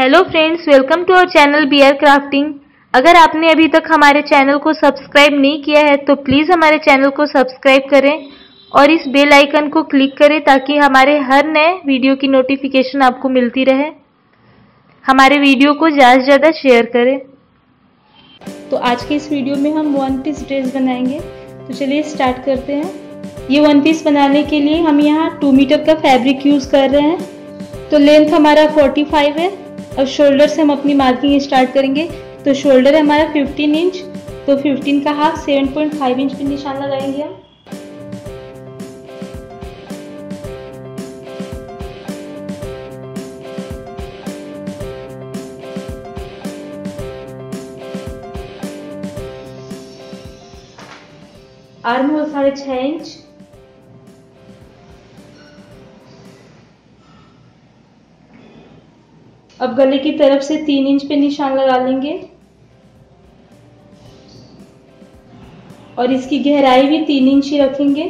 Hello friends, welcome to our channel BR crafting. अगर आपने अभी तक हमारे चैनल को सब्सक्राइब नहीं किया है तो प्लीज़ हमारे चैनल को सब्सक्राइब करें और इस बेल आइकन को क्लिक करें ताकि हमारे हर नए वीडियो की नोटिफिकेशन आपको मिलती रहे। हमारे वीडियो को ज़्यादा से ज़्यादा शेयर करें। तो आज के इस वीडियो में हम वन पीस ड्रेस बनाएंगे। तो चलिए स्टार्ट करते हैं। ये वन पीस बनाने के लिए हम यहाँ 2 मीटर का फैब्रिक यूज़ कर रहे हैं। तो लेंथ हमारा 45 है और शोल्डर से हम अपनी मार्किंग स्टार्ट करेंगे। तो शोल्डर है हमारा 15 इंच, तो 15 का हाफ 7.5 इंच पे निशान लगाएंगे हम। आर्म होल 6.5 इंच, अब गले की तरफ से 3 इंच पे निशान लगा लेंगे और इसकी गहराई भी 3 इंच ही रखेंगे।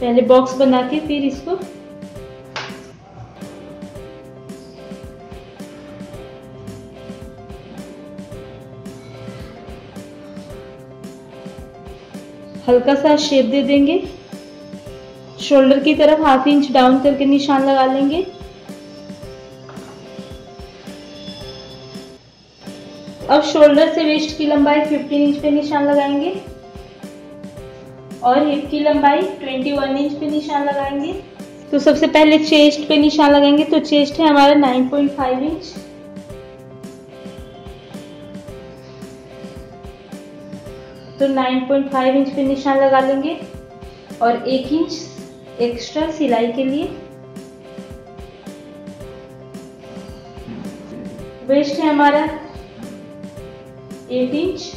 पहले बॉक्स बना के फिर इसको हल्का सा शेप दे देंगे। शोल्डर की तरफ हाफ इंच डाउन करके निशान लगा लेंगे। अब शोल्डर से वेस्ट की लंबाई 15 इंच पे निशान लगाएंगे और हिप की लंबाई 21 इंच पे निशान लगाएंगे। तो सबसे पहले चेस्ट पे निशान लगाएंगे। तो चेस्ट है हमारा 9.5 इंच, तो 9.5 इंच पे निशान लगा लेंगे और 1 इंच एक्स्ट्रा सिलाई के लिए। वेस्ट है हमारा 8 इंच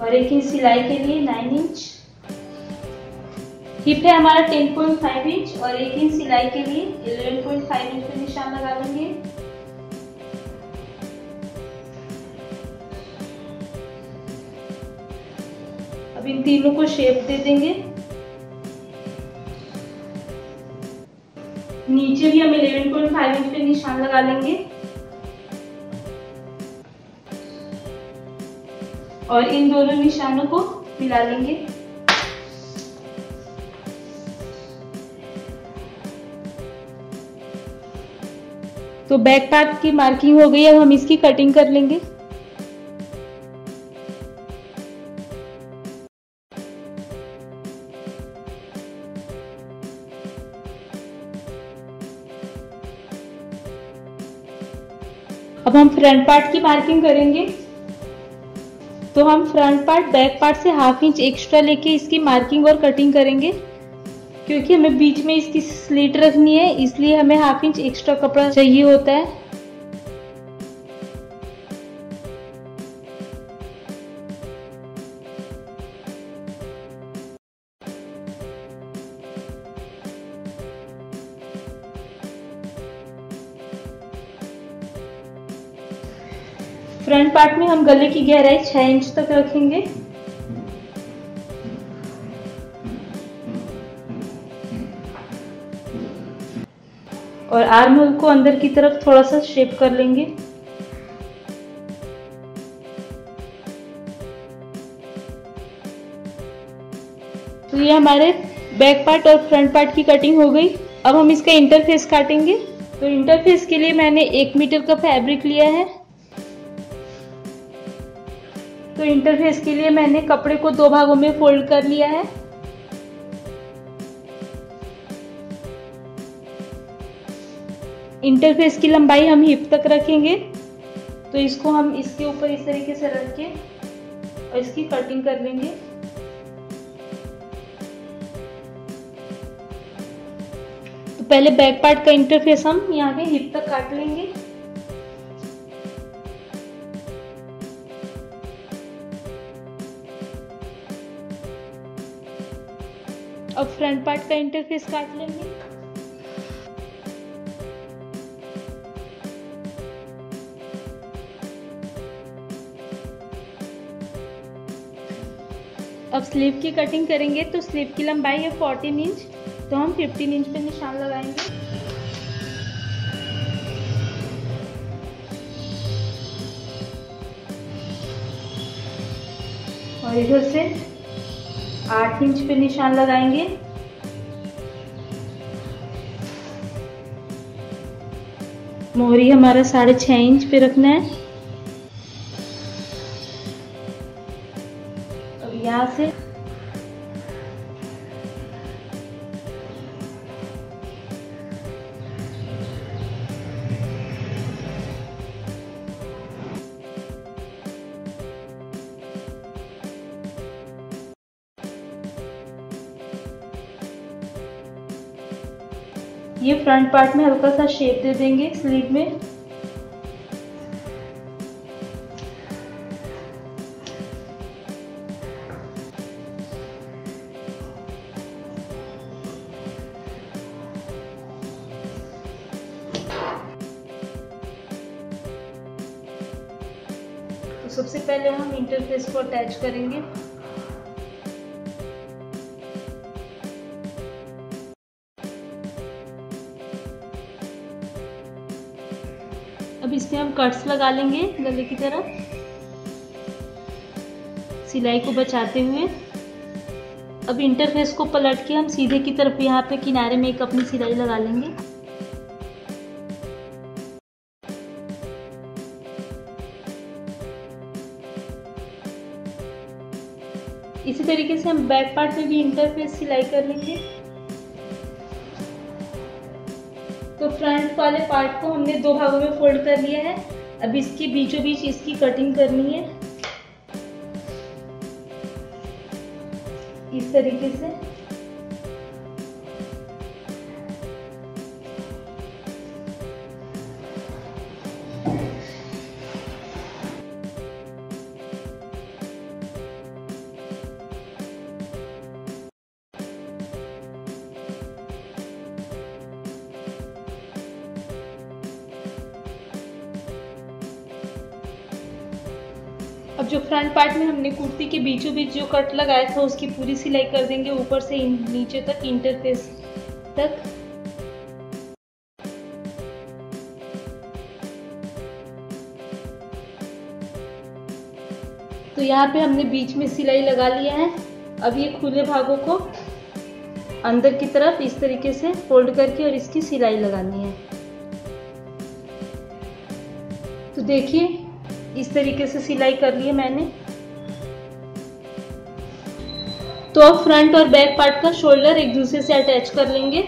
और 1 इंच सिलाई के लिए 9 इंच। हिप है हमारा 10.5 इंच और 1 इंच सिलाई के लिए 11.5 इंच पे निशान लगा लेंगे। अब इन तीनों को शेप दे देंगे। नीचे भी हम 11.5 इंच पे निशान लगा लेंगे और इन दोनों निशानों को मिला लेंगे। तो बैक पार्ट की मार्किंग हो गई। अब हम इसकी कटिंग कर लेंगे। अब हम फ्रंट पार्ट की मार्किंग करेंगे। तो हम फ्रंट पार्ट बैक पार्ट से हाफ इंच एक्स्ट्रा लेके इसकी मार्किंग और कटिंग करेंगे, क्योंकि हमें बीच में इसकी स्लिट रखनी है, इसलिए हमें हाफ इंच एक्स्ट्रा कपड़ा चाहिए होता है। फ्रंट पार्ट में हम गले की गहराई 6 इंच तक रखेंगे। और आर्म होल को अंदर की तरफ थोड़ा सा शेप कर लेंगे। तो ये हमारे बैक पार्ट और फ्रंट पार्ट की कटिंग हो गई। अब हम इसका इंटरफेस काटेंगे। तो इंटरफेस के लिए मैंने 1 मीटर का फैब्रिक लिया है। तो इंटरफेस के लिए मैंने कपड़े को 2 भागों में फोल्ड कर लिया है। इंटरफेस की लंबाई हम हिप तक रखेंगे। तो इसको हम इसके ऊपर इस तरीके से रख के और इसकी कटिंग कर लेंगे। तो पहले बैक पार्ट का इंटरफेस हम यहाँ पे हिप तक काट लेंगे। अब फ्रंट पार्ट का इंटरफेस काट लेंगे। अब स्लीव की कटिंग करेंगे तो स्लीव की लंबाई है 14 इंच, तो हम 15 इंच पे निशान लगाएंगे। और इधर से 8 इंच पे निशान लगाएंगे। मोहरी हमारा 6.5 इंच पे रखना है। अब यहाँ से ये फ्रंट पार्ट में हल्का सा शेप दे देंगे स्लीव में। तो सबसे पहले हम इंटरफेस को अटैच करेंगे। अब इसमें हम कट्स लगा लेंगे गले की तरफ, सिलाई को बचाते हुए। अब इंटरफेस को पलट के हम सीधे की तरफ यहाँ पे किनारे में एक अपनी सिलाई लगा लेंगे। इसी तरीके से हम बैक पार्ट में भी इंटरफेस सिलाई कर लेंगे। तो फ्रंट वाले पार्ट को हमने 2 भागों में फोल्ड कर लिया है। अब इसके बीचों बीच इसकी कटिंग करनी है इस तरीके से। अब जो फ्रंट पार्ट में हमने कुर्ती के बीचों बीच जो कट लगाया था उसकी पूरी सिलाई कर देंगे ऊपर से नीचे तक, इंटरफेस तक। तो यहाँ पे हमने बीच में सिलाई लगा लिया है। अब ये खुले भागों को अंदर की तरफ इस तरीके से फोल्ड करके और इसकी सिलाई लगानी है। तो देखिए इस तरीके से सिलाई कर ली है मैंने। तो अब फ्रंट और बैक पार्ट का शोल्डर एक दूसरे से अटैच कर लेंगे।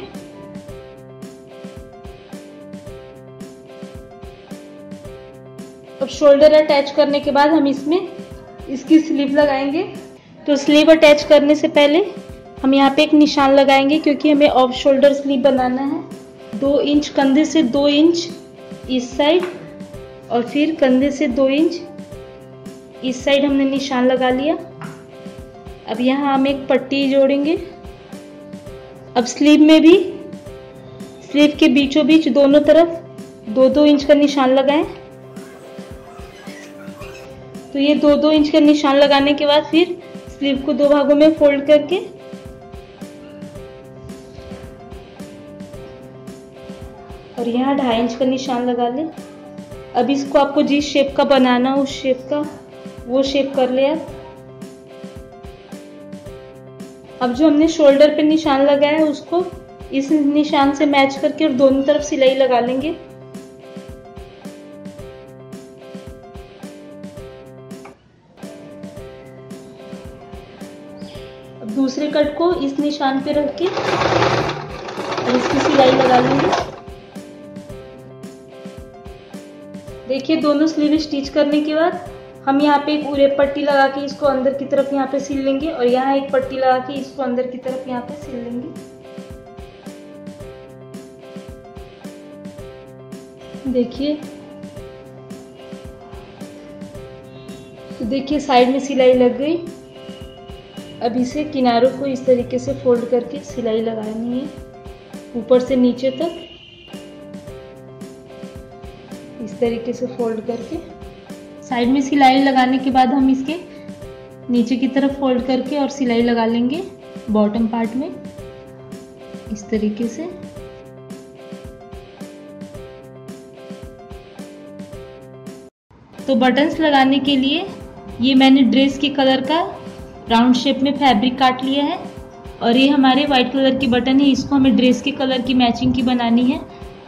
अब शोल्डर अटैच करने के बाद हम इसमें इसकी स्लीव लगाएंगे। तो स्लीव अटैच करने से पहले हम यहाँ पे एक निशान लगाएंगे क्योंकि हमें ऑफ शोल्डर स्लीव बनाना है। 2 इंच कंधे से 2 इंच इस साइड और फिर कंधे से 2 इंच इस साइड हमने निशान लगा लिया। अब यहाँ हम एक पट्टी जोड़ेंगे। अब स्लीव में भी स्लीव के बीचों बीच दोनों तरफ 2-2 इंच का निशान लगाएं। तो ये 2-2 इंच का निशान लगाने के बाद फिर स्लीव को 2 भागों में फोल्ड करके और यहाँ 2.5 इंच का निशान लगा लें। अब इसको आपको जिस शेप का बनाना उस शेप का वो शेप कर ले आप। अब जो हमने शोल्डर पे निशान लगाया है उसको इस निशान से मैच करके और दोनों तरफ सिलाई लगा लेंगे। अब दूसरे कट को इस निशान पे रख के और इसकी सिलाई लगा लेंगे। देखिए दोनों स्लीव स्टिच करने के बाद हम यहाँ पे एक उरे पट्टी लगा के इसको अंदर की तरफ यहाँ पे सिल लेंगे और यहाँ एक पट्टी लगा के इसको अंदर की तरफ यहाँ पे सिल लेंगे। देखिए तो देखिए साइड में सिलाई लग गई। अब इसे किनारों को इस तरीके से फोल्ड करके सिलाई लगानी है ऊपर से नीचे तक, इस तरीके से फोल्ड करके। साइड में सिलाई लगाने के बाद हम इसके नीचे की तरफ फोल्ड करके और सिलाई लगा लेंगे बॉटम पार्ट में इस तरीके से। तो बटन्स लगाने के लिए ये मैंने ड्रेस के कलर का राउंड शेप में फैब्रिक काट लिया है और ये हमारे वाइट कलर की बटन है, इसको हमें ड्रेस के कलर की मैचिंग की बनानी है,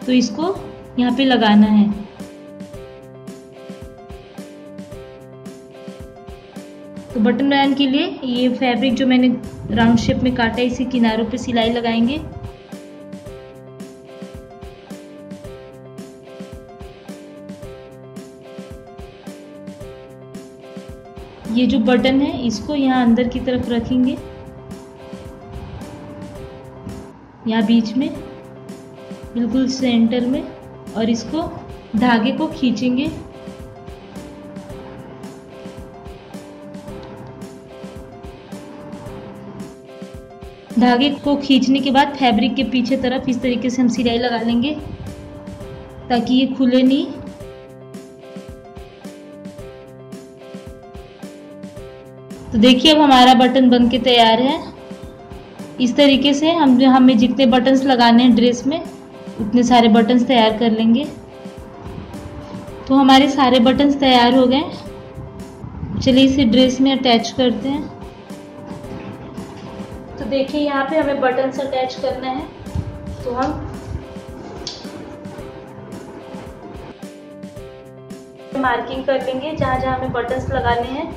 तो इसको यहाँ पे लगाना है। तो बटन बनाने के लिए ये फैब्रिक जो मैंने राउंड शेप में काटा है, इसी किनारों पे सिलाई लगाएंगे। ये जो बटन है इसको यहाँ अंदर की तरफ रखेंगे, यहाँ बीच में बिल्कुल सेंटर में, और इसको धागे को खींचेंगे। धागे को खींचने के बाद फैब्रिक के पीछे तरफ इस तरीके से हम सिलाई लगा लेंगे ताकि ये खुले नहीं। तो देखिए अब हमारा बटन बन के तैयार है। इस तरीके से हमें जितने बटन्स लगाने हैं ड्रेस में उतने सारे बटन्स तैयार कर लेंगे। तो हमारे सारे बटन्स तैयार हो गए। चलिए इसे ड्रेस में अटैच करते हैं। तो देखिए यहाँ पे हमें बटन्स अटैच करना है, तो हम मार्किंग कर लेंगे जहाँ जहाँ हमें बटन्स लगाने हैं।